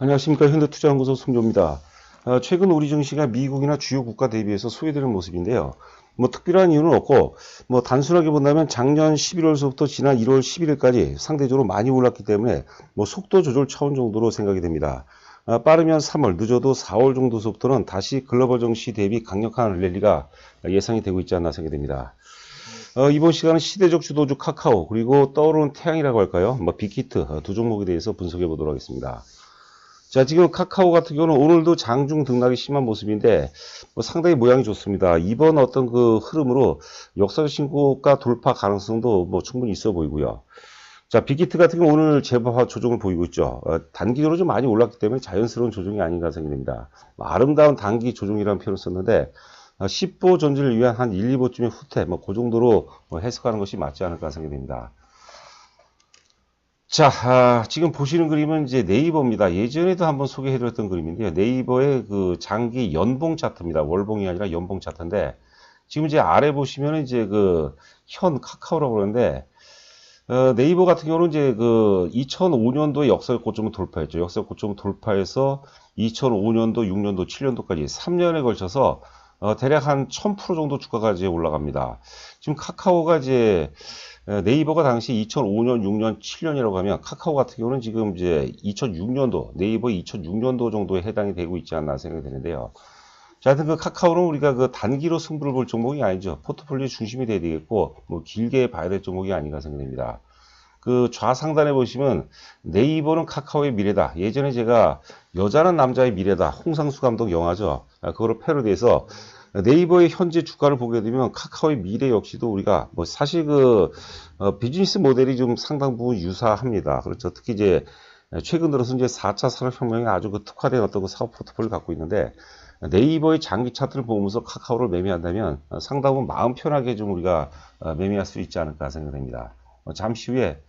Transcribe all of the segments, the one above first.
안녕하십니까. 현대투자연구소 송조입니다. 최근 우리 증시가 미국이나 주요 국가 대비해서 소외되는 모습인데요. 특별한 이유는 없고, 단순하게 본다면 작년 11월서부터 지난 1월 11일까지 상대적으로 많이 올랐기 때문에 속도 조절 차원 정도로 생각이 됩니다. 빠르면 3월, 늦어도 4월 정도서부터는 다시 글로벌 증시 대비 강력한 랠리가 예상이 되고 있지 않나 생각이 됩니다. 이번 시간은 시대적 주도주 카카오, 그리고 떠오르는 태양이라고 할까요? 빅히트 두 종목에 대해서 분석해 보도록 하겠습니다. 자, 지금 카카오 같은 경우는 오늘도 장중 등락이 심한 모습인데 상당히 모양이 좋습니다. 이번 어떤 그 흐름으로 역사적 신고가 돌파 가능성도 충분히 있어 보이고요. 자, 빅히트 같은 경우 오늘 제법 조정을 보이고 있죠. 단기적으로 좀 많이 올랐기 때문에 자연스러운 조정이 아닌가 생각됩니다. 아름다운 단기 조정이라는 표현을 썼는데 10보 전진을 위한 한 1, 2보쯤의 후퇴, 그 정도로 해석하는 것이 맞지 않을까 생각됩니다. 자, 지금 보시는 그림은 이제 네이버입니다. 예전에도 한번 소개해드렸던 그림인데요. 네이버의 그 장기 연봉 차트입니다. 월봉이 아니라 연봉 차트인데, 지금 이제 아래 보시면 이제 그 현 카카오라고 그러는데, 네이버 같은 경우는 이제 그 2005년도에 역사적 고점을 돌파했죠. 역사적 고점을 돌파해서 2005년도, 6년도, 7년도까지 3년에 걸쳐서 대략 한 1000% 정도 주가가 이제 올라갑니다. 지금 카카오가 이제 네이버가 당시 2005년, 6년, 7년이라고 하면 카카오 같은 경우는 지금 이제 2006년도, 네이버 2006년도 정도에 해당이 되고 있지 않나 생각이 되는데요. 자, 하여튼 그 카카오는 우리가 그 단기로 승부를 볼 종목이 아니죠. 포트폴리오 중심이 돼야 되겠고, 길게 봐야 될 종목이 아닌가 생각됩니다. 그 좌상단에 보시면 네이버는 카카오의 미래다. 예전에 제가 여자는 남자의 미래다. 홍상수 감독 영화죠. 그거를 패러디해서 네이버의 현재 주가를 보게 되면 카카오의 미래 역시도 우리가 사실 그 비즈니스 모델이 좀 상당 부분 유사합니다. 그렇죠. 특히 이제 최근 들어서 이제 4차 산업혁명에 아주 그 특화된 어떤 그 사업 포트폴리오를 갖고 있는데 네이버의 장기 차트를 보면서 카카오를 매매한다면 상당 부분 마음 편하게 좀 우리가 매매할 수 있지 않을까 생각됩니다. 잠시 후에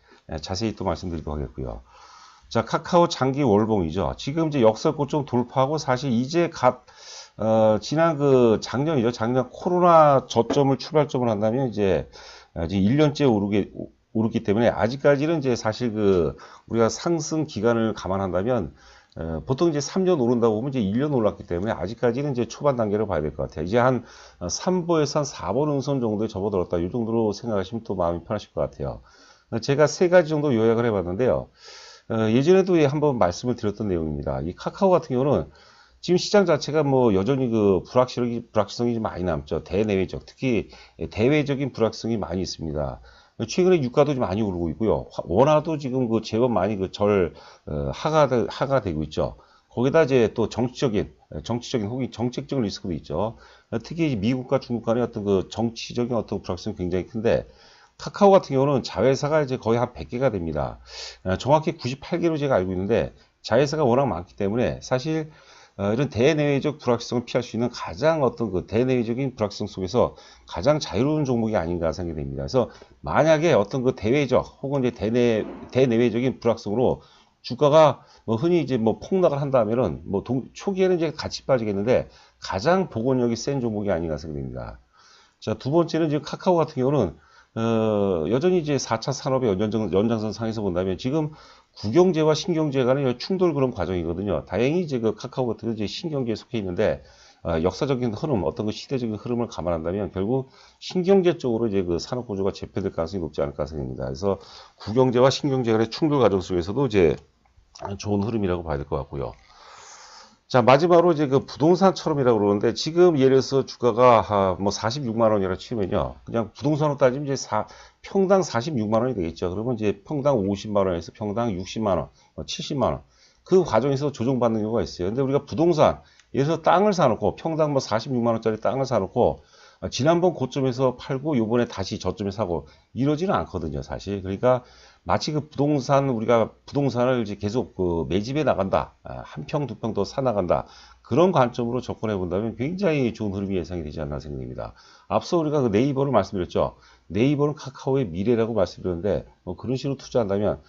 자세히 또 말씀드리도록 하겠고요. 자, 카카오 장기 월봉이죠. 지금 이제 역사 고점 돌파하고 사실 이제 지난 그 작년이죠. 작년 코로나 저점을 출발점을 한다면 이제 1년째 오르기 때문에 아직까지는 이제 사실 그 우리가 상승 기간을 감안한다면 보통 이제 3년 오른다고 보면 이제 1년 올랐기 때문에 아직까지는 이제 초반 단계를 봐야 될 것 같아요. 이제 한 3보에서 한 4번 응선 정도에 접어들었다. 이 정도로 생각하시면 또 마음이 편하실 것 같아요. 제가 3가지 정도 요약을 해봤는데요. 예전에도 한번 말씀을 드렸던 내용입니다. 이 카카오 같은 경우는 지금 시장 자체가 여전히 그 불확실성이 좀 많이 남죠. 대내외적, 특히 대외적인 불확실성이 많이 있습니다. 최근에 유가도 좀 많이 오르고 있고요. 원화도 지금 그 제법 많이 하가 되고 있죠. 거기다 이제 또 정치적인 혹은 정책적인 리스크도 있죠. 특히 미국과 중국 간의 어떤 그 정치적인 어떤 불확실성이 굉장히 큰데, 카카오 같은 경우는 자회사가 이제 거의 한 100개가 됩니다. 정확히 98개로 제가 알고 있는데, 자회사가 워낙 많기 때문에 사실 이런 대내외적 불확실성을 피할 수 있는 가장 어떤 그 대내외적인 불확실성 속에서 가장 자유로운 종목이 아닌가 생각이 됩니다. 그래서 만약에 어떤 그 대외적 혹은 이제 대내외적인 불확실성으로 주가가 흔히 이제 폭락을 한다면은 초기에는 이제 같이 빠지겠는데 가장 복원력이 센 종목이 아닌가 생각됩니다. 자, 두 번째는 지금 카카오 같은 경우는 여전히 이제 4차 산업의 연장선 상에서 본다면 지금 구경제와 신경제 간의 충돌 그런 과정이거든요. 다행히 이제 그 카카오 같은 경우 이제 신경제에 속해 있는데, 역사적인 흐름, 어떤 그 시대적인 흐름을 감안한다면 결국 신경제 쪽으로 이제 그 산업 구조가 재편될 가능성이 높지 않을까 생각합니다. 그래서 구경제와 신경제 간의 충돌 과정 속에서도 이제 좋은 흐름이라고 봐야 될 것 같고요. 자, 마지막으로 이제 그 부동산처럼이라고 그러는데, 지금 예를 들어서 주가가 46만 원이라 치면요. 그냥 부동산으로 따지면 이제 평당 46만 원이 되겠죠. 그러면 이제 평당 50만 원에서 평당 60만 원, 70만 원. 그 과정에서 조정받는 경우가 있어요. 근데 우리가 부동산, 예를 들어서 땅을 사놓고, 평당 46만 원짜리 땅을 사놓고, 지난번 고점에서 팔고 요번에 다시 저점에 사고 이러지는 않거든요, 사실. 그러니까 마치 우리가 부동산을 이제 계속 그 매집해 나간다. 한 평, 두 평 더 사 나간다. 그런 관점으로 접근해 본다면 굉장히 좋은 흐름이 예상이 되지 않나 생각됩니다. 앞서 우리가 그 네이버를 말씀드렸죠. 네이버는 카카오의 미래라고 말씀드렸는데, 그런 식으로 투자한다면,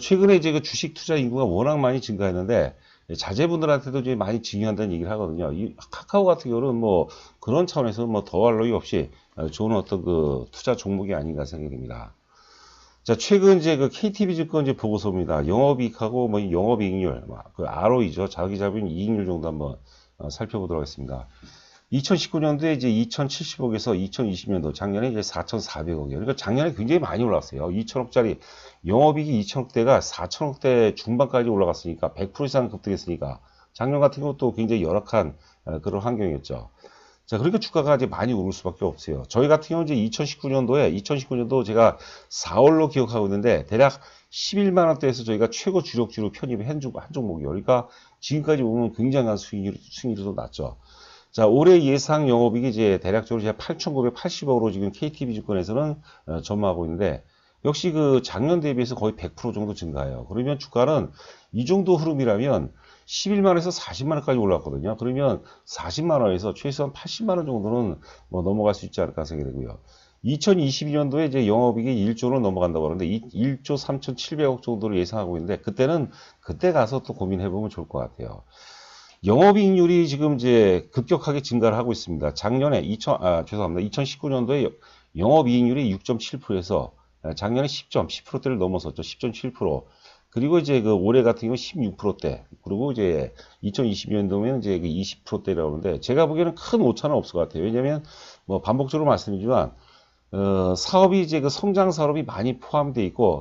최근에 이제 그 주식 투자 인구가 워낙 많이 증가했는데, 자제분들한테도 이제 많이 중요한다는 얘기를 하거든요. 이 카카오 같은 경우는 그런 차원에서 더할 나위 없이 좋은 어떤 그 투자 종목이 아닌가 생각됩니다. 자, 최근 이제 그 KTB증권 이제 보고서입니다. 영업이익하고 뭐 영업이익률, 그 ROE죠. 자기자본 이익률 정도 한번 살펴보도록 하겠습니다. 2019년도에 이제 2,070억에서 2020년도 작년에 이제 4,400억이에요. 그러니까 작년에 굉장히 많이 올랐어요. 2천억짜리 영업이익이 2천억대가 4천억대 중반까지 올라갔으니까 100% 이상 급등했으니까 작년 같은 것도 굉장히 열악한 그런 환경이었죠. 자, 그러니까 주가가 이제 많이 오를 수밖에 없어요. 저희 같은 경우는 이제 2019년도 제가 4월로 기억하고 있는데 대략 11만 원대에서 저희가 최고 주력주로 편입을 한 종목이에요. 그러니까 지금까지 보면 굉장한 수익률도 났죠. 자, 올해 예상 영업이익이 이제 대략적으로 제가 8,980억으로 지금 KTB증권에서는 전망하고 있는데 역시 그 작년 대비해서 거의 100% 정도 증가해요. 그러면 주가는 이 정도 흐름이라면 11만 원에서 40만 원까지 올랐거든요. 그러면 40만 원에서 최소한 80만 원 정도는 뭐 넘어갈 수 있지 않을까 생각이 되고요. 2022년도에 이제 영업이익이 1조로 넘어간다고 하는데 1조 3,700억 정도를 예상하고 있는데 그때 가서 또 고민해보면 좋을 것 같아요. 영업이익률이 지금 이제 급격하게 증가를 하고 있습니다. 작년에 2019년도에 영업이익률이 6.7%에서 작년에 10%대를 넘어섰죠. 10.7%. 그리고 이제 그 올해 같은 경우 16%대. 그리고 이제 2020년도면 이제 그 20%대라고 하는데 제가 보기에는 큰 오차는 없을 것 같아요. 왜냐면 뭐 반복적으로 말씀드리지만 사업이 이제 그 성장 산업이 많이 포함되어 있고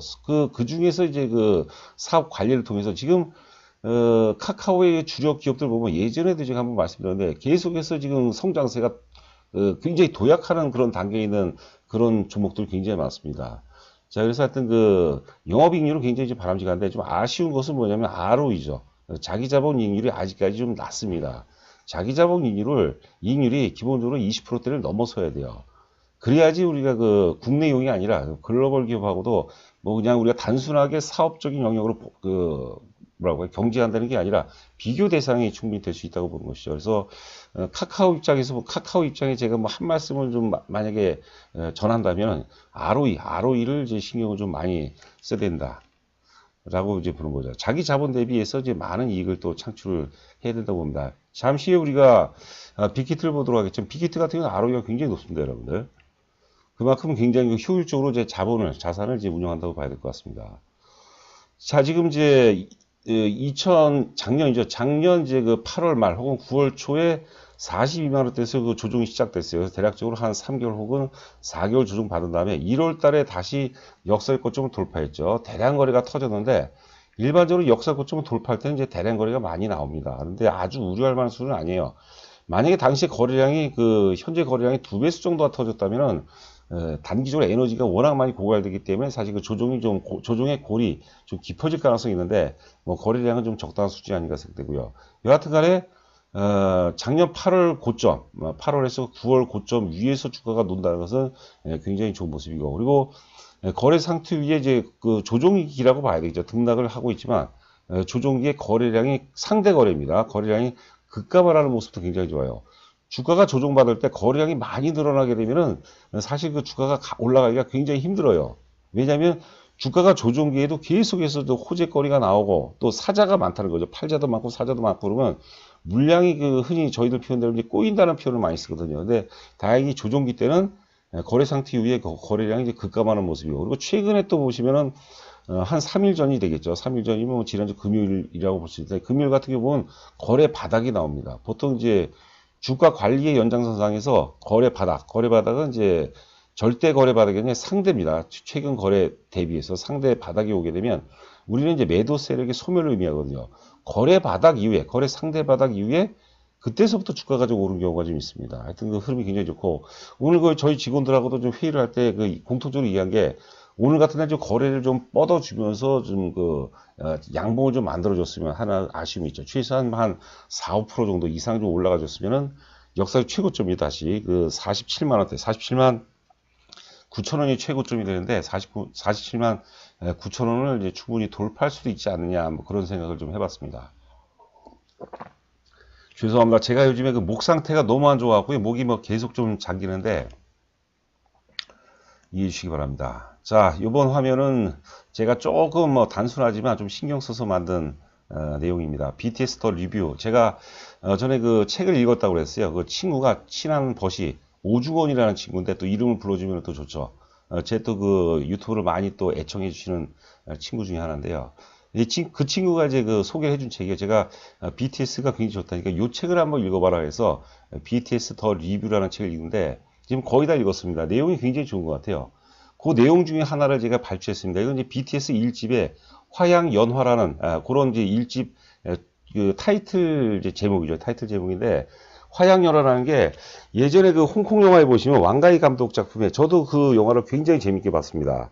그 중에서 이제 그 사업 관리를 통해서 지금 카카오의 주력 기업들 보면 예전에도 제가 한번 말씀드렸는데 계속해서 지금 성장세가 굉장히 도약하는 그런 단계에 있는 그런 종목들이 굉장히 많습니다. 자, 그래서 하여튼 그 영업이익률은 굉장히 좀 바람직한데 좀 아쉬운 것은 뭐냐면 ROE죠. 자기자본 이익률이 아직까지 좀 낮습니다. 자기자본 이익률이 기본적으로 20%대를 넘어서야 돼요. 그래야지 우리가 그 국내용이 아니라 글로벌 기업하고도 뭐 그냥 우리가 단순하게 사업적인 영역으로 뭐라고 해요? 경제한다는 게 아니라 비교 대상이 충분히 될 수 있다고 보는 것이죠. 그래서 카카오 입장에 제가 뭐 한 말씀을 좀 만약에 전한다면 ROE를 이제 신경을 좀 많이 써야 된다. 라고 이제 보는 거죠. 자기 자본 대비해서 이제 많은 이익을 또 창출을 해야 된다고 봅니다. 잠시 후에 우리가 빅히트를 보도록 하겠지만 빅히트 같은 경우는 ROE가 굉장히 높습니다, 여러분들. 그만큼 굉장히 효율적으로 제 자산을 이제 운영한다고 봐야 될 것 같습니다. 자, 지금 이제 작년 이제 그 8월 말 혹은 9월 초에 42만 원대에서 그 조정이 시작됐어요. 그래서 대략적으로 한 3개월 혹은 4개월 조정 받은 다음에 1월 달에 다시 역사의 고점을 돌파했죠. 대량 거래가 터졌는데 일반적으로 역사 고점을 돌파할 때는 이제 대량 거래가 많이 나옵니다. 그런데 아주 우려할 만한 수준은 아니에요. 만약에 당시에 거래량이 현재 거래량이 2배수 정도가 터졌다면은 단기적으로 에너지가 워낙 많이 고갈되기 때문에 사실 그 조정의 골이 좀 깊어질 가능성이 있는데 뭐 거래량은 좀 적당한 수준이 아닌가 생각되고요. 여하튼 간에 작년 8월 고점, 8월에서 9월 고점 위에서 주가가 논다는 것은 굉장히 좋은 모습이고 그리고 거래 상태 위에 이제 그 조정기라고 봐야 되겠죠. 등락을 하고 있지만 조정기의 거래량이 상대 거래입니다. 거래량이 급감을 모습도 굉장히 좋아요. 주가가 조정받을 때 거래량이 많이 늘어나게 되면은 사실 그 주가가 올라가기가 굉장히 힘들어요. 왜냐하면 주가가 조정기에도 계속해서 호재거리가 나오고 또 사자가 많다는 거죠. 팔자도 많고 사자도 많고 그러면 물량이 그 흔히 저희들 표현대로 이제 꼬인다는 표현을 많이 쓰거든요. 근데 다행히 조정기 때는 거래 상태 이후에 거래량이 이제 급감하는 모습이고 그리고 최근에 또 보시면은 한 3일 전이 되겠죠. 3일 전이면 뭐 지난주 금요일이라고 볼 수 있는데 금요일 같은 경우는 거래 바닥이 나옵니다. 보통 이제 주가 관리의 연장선상에서 거래 바닥은 이제 절대 거래 바닥이 아니라 상대입니다. 최근 거래 대비해서 상대 바닥이 오게 되면 우리는 이제 매도 세력의 소멸을 의미하거든요. 거래 상대 바닥 이후에 그때서부터 주가가 좀 오른 경우가 좀 있습니다. 하여튼 그 흐름이 굉장히 좋고 오늘 그 저희 직원들하고도 좀 회의를 할 때 그 공통적으로 얘기한 게 오늘 같은 날 좀 거래를 좀 뻗어주면서 좀 양봉을 좀 만들어줬으면 하나 아쉬움이 있죠. 최소한 한 4, 5% 정도 이상 좀 올라가줬으면은 역사의 최고점이 다시 그 47만 원대, 47만 9천 원이 최고점이 되는데 47만 9천 원을 이제 충분히 돌파할 수도 있지 않느냐 뭐 그런 생각을 좀 해봤습니다. 죄송합니다. 제가 요즘에 그 목 상태가 너무 안 좋아갖고요. 목이 뭐 계속 좀 잠기는데 이해해 주시기 바랍니다. 자, 이번 화면은 제가 조금 뭐 단순하지만 좀 신경 써서 만든 내용입니다. BTS 더 리뷰. 제가 전에 그 책을 읽었다고 그랬어요. 그 친구가 친한 벗이 오주원이라는 친구인데 또 이름을 불러주면 또 좋죠. 제 또 그 유튜브를 많이 또 애청해 주시는 친구 중에 하나인데요. 그 친구가 이제 그 소개를 해준 책이에요. 제가 BTS가 굉장히 좋다니까 이 책을 한번 읽어봐라 해서 BTS 더 리뷰라는 책을 읽는데 지금 거의 다 읽었습니다. 내용이 굉장히 좋은 것 같아요. 그 내용 중에 하나를 제가 발췌했습니다. 이건 이제 BTS 1집의 화양연화라는 그런 이제 1집 그 타이틀 이제 제목이죠. 타이틀 제목인데 화양연화라는 게 예전에 그 홍콩 영화에 보시면 왕가희 감독 작품에 저도 그 영화를 굉장히 재밌게 봤습니다.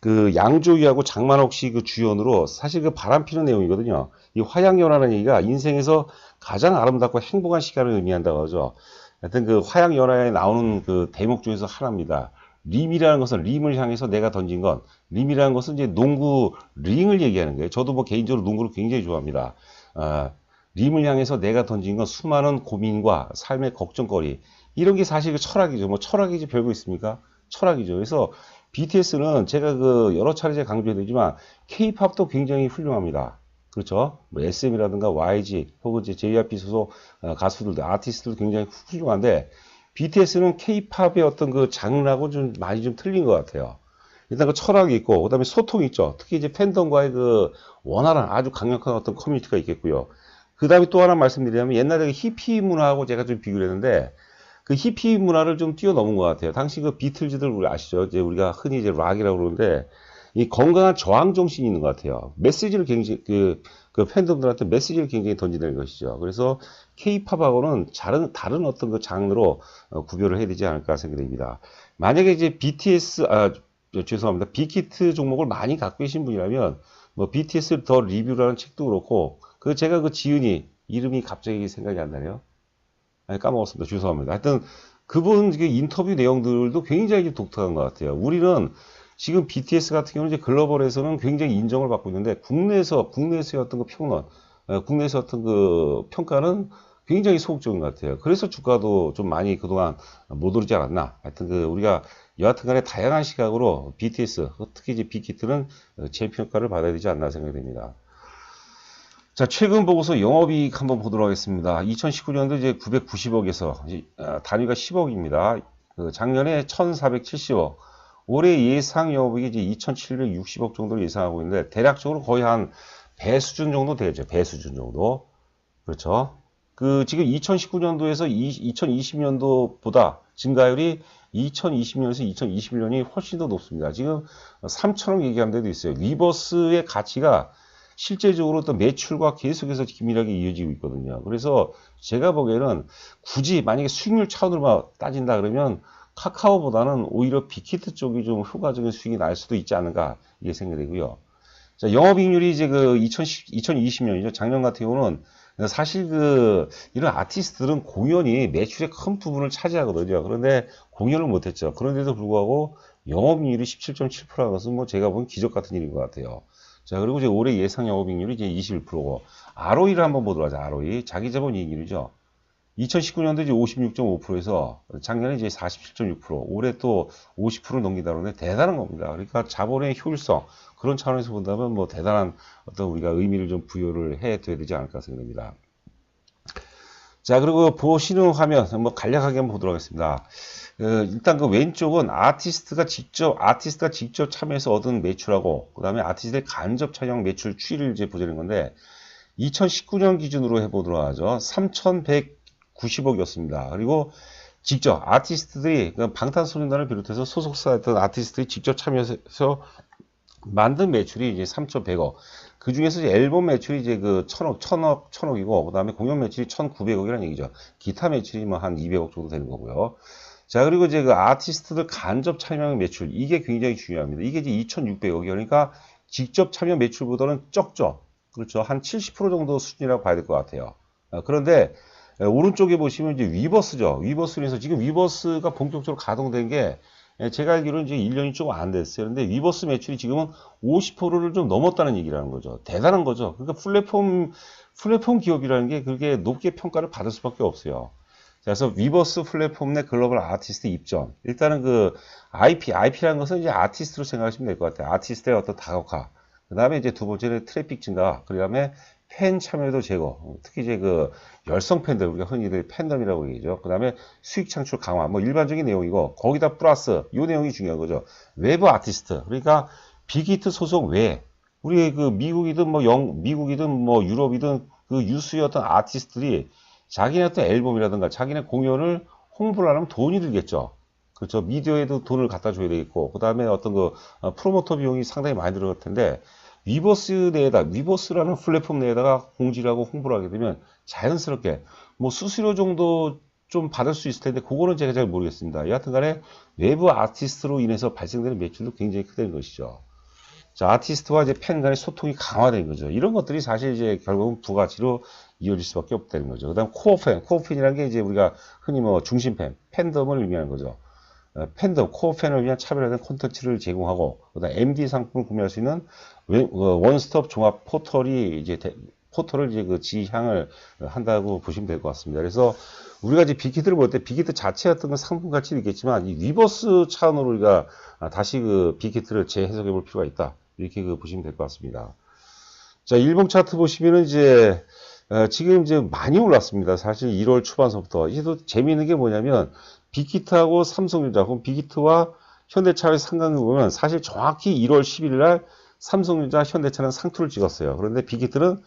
그 양조위하고 장만옥 씨 그 주연으로 사실 그 바람 피는 내용이거든요. 이 화양연화라는 얘기가 인생에서 가장 아름답고 행복한 시간을 의미한다고 하죠. 하여튼 그 화양연화에 나오는 그 대목 중에서 하나입니다. 림이라는 것은 림을 향해서 내가 던진 건 림이라는 것은 이제 농구 링을 얘기하는 거예요. 저도 뭐 개인적으로 농구를 굉장히 좋아합니다. 림을 향해서 내가 던진 건 수많은 고민과 삶의 걱정거리 이런 게 사실 그 철학이죠. 뭐 철학이지 별거 있습니까? 철학이죠. 그래서 BTS는 제가 그 여러 차례 제가 강조해드리지만 K-팝도 굉장히 훌륭합니다. 그렇죠? 뭐 SM이라든가 YG 혹은 이제 JYP 소속 가수들도 아티스트도 굉장히 훌륭한데 BTS는 K-팝의 어떤 그 장르하고 좀 많이 좀 틀린 것 같아요. 일단 그 철학이 있고 그다음에 소통이 있죠. 특히 이제 팬덤과의 그 원활한 아주 강력한 어떤 커뮤니티가 있겠고요. 그다음에 또 하나 말씀드리자면 옛날에 그 히피 문화하고 제가 좀 비교를 했는데 그 히피 문화를 좀 뛰어넘은 것 같아요. 당시 그 비틀즈들 우리 아시죠? 이제 우리가 흔히 이제 락이라고 그러는데 이 건강한 저항 정신이 있는 것 같아요. 메시지를 굉장히 그 팬덤들한테 메시지를 굉장히 던지는 것이죠. 그래서 K-팝하고는 다른 어떤 그 장르로 구별을 해야 되지 않을까 생각됩니다. 만약에 이제 죄송합니다. 빅히트 종목을 많이 갖고 계신 분이라면 뭐 BTS 더 리뷰라는 책도 그렇고 그 제가 그 지은이 이름이 갑자기 생각이 안 나네요. 아니, 까먹었습니다. 죄송합니다. 하여튼 그분 인터뷰 내용들도 굉장히 독특한 것 같아요. 우리는 지금 BTS 같은 경우는 이제 글로벌에서는 굉장히 인정을 받고 있는데 국내에서의 어떤 그 평론, 국내에서 어떤 그 평가는 굉장히 소극적인 것 같아요. 그래서 주가도 좀 많이 그동안 못 오르지 않았나. 하여튼 그 우리가 여하튼간에 다양한 시각으로 BTS, 특히 이제 빅히트는 재평가를 받아야 되지 않나 생각됩니다. 자, 최근 보고서 영업이익 한번 보도록 하겠습니다. 2019년도 이제 990억에서 단위가 10억입니다. 그 작년에 1,470억. 올해 예상 영업이익이 이제 2,760억 정도를 예상하고 있는데 대략적으로 거의 한 배 수준 정도 되죠. 배 수준 정도. 그렇죠. 그 지금 2019년도에서 2020년도보다 증가율이 2020년에서 2021년이 훨씬 더 높습니다. 지금 3천억 얘기한 데도 있어요. 위버스의 가치가 실제적으로 또 매출과 계속해서 긴밀하게 이어지고 있거든요. 그래서 제가 보기에는 굳이 만약에 수익률 차원으로만 따진다 그러면 카카오보다는 오히려 빅히트 쪽이 좀 효과적인 수익이 날 수도 있지 않은가 이게 생각되고요. 자, 영업이익률이 이제 그 2020년이죠. 작년 같은 경우는 사실 그 이런 아티스트들은 공연이 매출의 큰 부분을 차지하거든요. 그런데 공연을 못했죠. 그런데도 불구하고 영업이익률이 17.7%라는 것은 뭐 제가 보기엔 기적 같은 일인 것 같아요. 자, 그리고 이제 올해 예상 영업이익률이 이제 21%고, ROE를 한번 보도록 하자, ROE. 자기자본 이익률이죠. 2019년도 이제 56.5%에서 작년에 이제 47.6%, 올해 또 50% 넘긴다 그러는데 대단한 겁니다. 그러니까 자본의 효율성, 그런 차원에서 본다면 뭐 대단한 어떤 우리가 의미를 좀 부여를 해 둬야 되지 않을까 생각됩니다. 자, 그리고 보시는 화면 한번 간략하게 한번 보도록 하겠습니다. 일단 그 왼쪽은 아티스트가 직접 참여해서 얻은 매출하고, 그 다음에 아티스트의 간접 촬영 매출 추이를 이제 보자는 건데, 2019년 기준으로 해보도록 하죠. 3,190억이었습니다. 그리고 직접 아티스트들이, 방탄소년단을 비롯해서 소속사였던 아티스트들이 직접 참여해서 만든 매출이 이제 3,100억. 그 중에서 이제 앨범 매출이 이제 그 1,000억이고, 그 다음에 공연 매출이 1,900억이라는 얘기죠. 기타 매출이 뭐 한 200억 정도 되는 거고요. 자, 그리고 이제 그 아티스트들 간접 참여 매출, 이게 굉장히 중요합니다. 이게 이제 2,600억이요. 그러니까 직접 참여 매출보다는 적죠. 그렇죠. 한 70% 정도 수준이라고 봐야 될 것 같아요. 그런데 오른쪽에 보시면 이제 위버스죠. 위버스에서 지금 위버스가 본격적으로 가동된 게 제가 알기로는 이제 1년이 좀 안 됐어요. 그런데 위버스 매출이 지금은 50%를 좀 넘었다는 얘기라는 거죠. 대단한 거죠. 그러니까 플랫폼 기업이라는 게 그렇게 높게 평가를 받을 수밖에 없어요. 그래서 위버스 플랫폼 내 글로벌 아티스트 입점. 일단은 그 IP라는 것은 이제 아티스트로 생각하시면 될 것 같아요. 아티스트의 어떤 다각화. 그 다음에 이제 두 번째는 트래픽 증가. 그 다음에 팬 참여도 제거, 특히 이제 그 열성 팬들, 우리가 흔히들 팬덤이라고 얘기죠. 그 다음에 수익 창출 강화, 뭐 일반적인 내용이고, 거기다 플러스, 요 내용이 중요한 거죠. 외부 아티스트, 그러니까 빅히트 소속 외에, 우리 그 미국이든 뭐 미국이든 뭐 유럽이든 그 유수의 어떤 아티스트들이 자기네 어떤 앨범이라든가 자기네 공연을 홍보를 하려면 돈이 들겠죠. 그렇죠. 미디어에도 돈을 갖다 줘야 되겠고, 그 다음에 어떤 그 프로모터 비용이 상당히 많이 들어갈 텐데, 위버스라는 플랫폼 내에다가 공지를 하고 홍보를 하게 되면 자연스럽게 뭐 수수료 정도 좀 받을 수 있을 텐데, 그거는 제가 잘 모르겠습니다. 여하튼 간에 외부 아티스트로 인해서 발생되는 매출도 굉장히 크다는 것이죠. 자, 아티스트와 이제 팬 간의 소통이 강화된 거죠. 이런 것들이 사실 이제 결국은 부가치로 이어질 수밖에 없다는 거죠. 그 다음 코어팬이라는 게 이제 우리가 흔히 뭐 중심팬, 팬덤을 의미하는 거죠. 팬덤, 코어팬을 위한 차별화된 콘텐츠를 제공하고, 그 다음 MD 상품을 구매할 수 있는 원스톱 종합 포털이 이제 포털을 이제 그 지향을 한다고 보시면 될 것 같습니다. 그래서 우리가 이제 빅히트를 볼 때 빅히트 자체 어떤 상품 가치도 있겠지만 이 위버스 차원으로 우리가 다시 그 빅히트를 재해석해 볼 필요가 있다. 이렇게 그 보시면 될 것 같습니다. 자, 일봉 차트 보시면은 이제 지금 이제 많이 올랐습니다. 사실 1월 초반서부터. 이게 또 재미있는 게 뭐냐면 빅히트하고 삼성전자, 혹은 빅히트와 현대차의 상관을 보면 사실 정확히 1월 11일 날 삼성전자, 현대차는 상투를 찍었어요. 그런데 빅히트는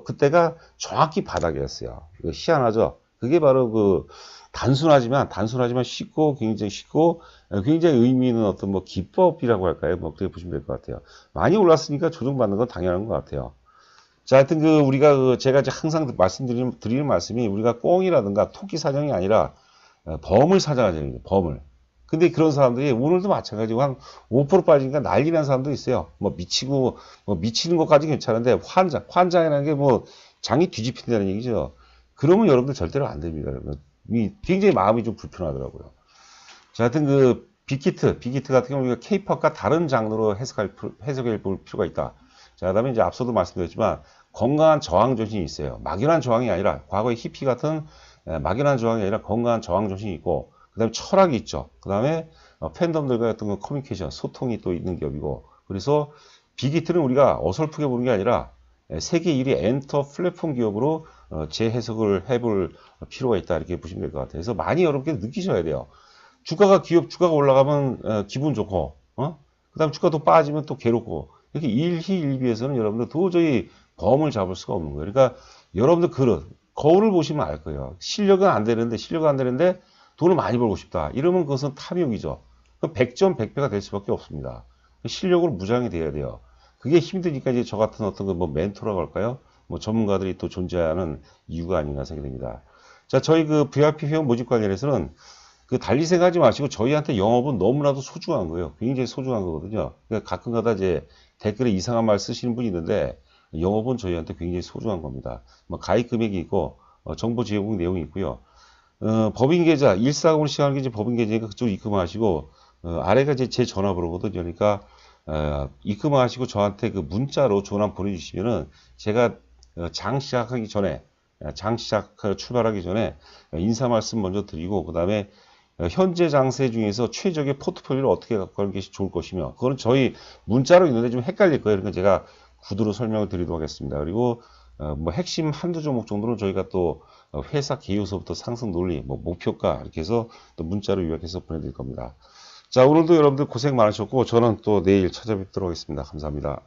그때가 정확히 바닥이었어요. 이거 희한하죠? 그게 바로 그 단순하지만 쉽고 굉장히 쉽고 굉장히 의미 있는 어떤 뭐 기법이라고 할까요? 뭐 그렇게 보시면 될 것 같아요. 많이 올랐으니까 조정받는 건 당연한 것 같아요. 자, 하여튼 그 우리가 제가 이제 항상 드리는 말씀이 우리가 꽁이라든가 토끼 사정이 아니라 범을 사정하자는 거예요. 범을. 근데 그런 사람들이 오늘도 마찬가지고 한 5% 빠지니까 난리 난 사람도 있어요. 뭐 미치는 것까지 괜찮은데 환장이라는 게 뭐 장이 뒤집힌다는 얘기죠. 그러면 여러분들 절대로 안 됩니다. 여러분. 굉장히 마음이 좀 불편하더라고요. 자, 하여튼 그 빅히트 같은 경우 우리가 K-팝과 다른 장르로 해석해 볼 필요가 있다. 자, 그다음에 이제 앞서도 말씀드렸지만 건강한 저항 정신이 있어요. 막연한 저항이 아니라 과거의 히피 같은 막연한 저항이 아니라 건강한 저항 정신이 있고, 그다음에 철학이 있죠. 그다음에 팬덤들과 어떤 그 커뮤니케이션, 소통이 또 있는 기업이고, 그래서 빅히트는 우리가 어설프게 보는 게 아니라 세계 1위 엔터 플랫폼 기업으로 재해석을 해볼 필요가 있다, 이렇게 보시면 될 것 같아요. 그래서 많이 여러분께 느끼셔야 돼요. 주가가 올라가면 기분 좋고, 그다음 주가도 빠지면 또 괴롭고, 이렇게 일희일비해서는 여러분들 도저히 범을 잡을 수가 없는 거예요. 그러니까 여러분들 거울을 보시면 알 거예요. 실력은 안 되는데 돈을 많이 벌고 싶다. 이러면 그것은 탐욕이죠. 그럼 100점 100배가 될 수밖에 없습니다. 실력으로 무장이 돼야 돼요. 그게 힘드니까 이제 저 같은 어떤 뭐 멘토라고 할까요? 뭐 전문가들이 또 존재하는 이유가 아닌가 생각이 됩니다. 자, 저희 그 VIP 회원 모집 관련해서는 그 달리 생각하지 마시고 저희한테 영업은 너무나도 소중한 거예요. 굉장히 소중한 거거든요. 그러니까 가끔가다 이제 댓글에 이상한 말 쓰시는 분이 있는데 영업은 저희한테 굉장히 소중한 겁니다. 뭐 가입 금액이 있고 정보 제공 내용이 있고요. 법인 계좌 140으로 시작하는 게 이제 법인 계좌니까 그쪽 입금하시고 아래가 이제 제 전화번호거든요. 그러니까 입금하시고 저한테 그 문자로 전화 보내주시면은 제가 장 시작 출발하기 전에 인사 말씀 먼저 드리고, 그 다음에 현재 장세 중에서 최적의 포트폴리오를 어떻게 갖고 가는 것이 좋을 것이며, 그거는 저희 문자로 있는데 좀 헷갈릴 거예요. 그러니까 제가 구두로 설명을 드리도록 하겠습니다. 그리고 뭐 핵심 한두 종목 정도는 저희가 또 회사 개요서부터 상승 논리, 뭐 목표가 이렇게 해서 또 문자로 요약해서 보내드릴 겁니다. 자, 오늘도 여러분들 고생 많으셨고 저는 또 내일 찾아뵙도록 하겠습니다. 감사합니다.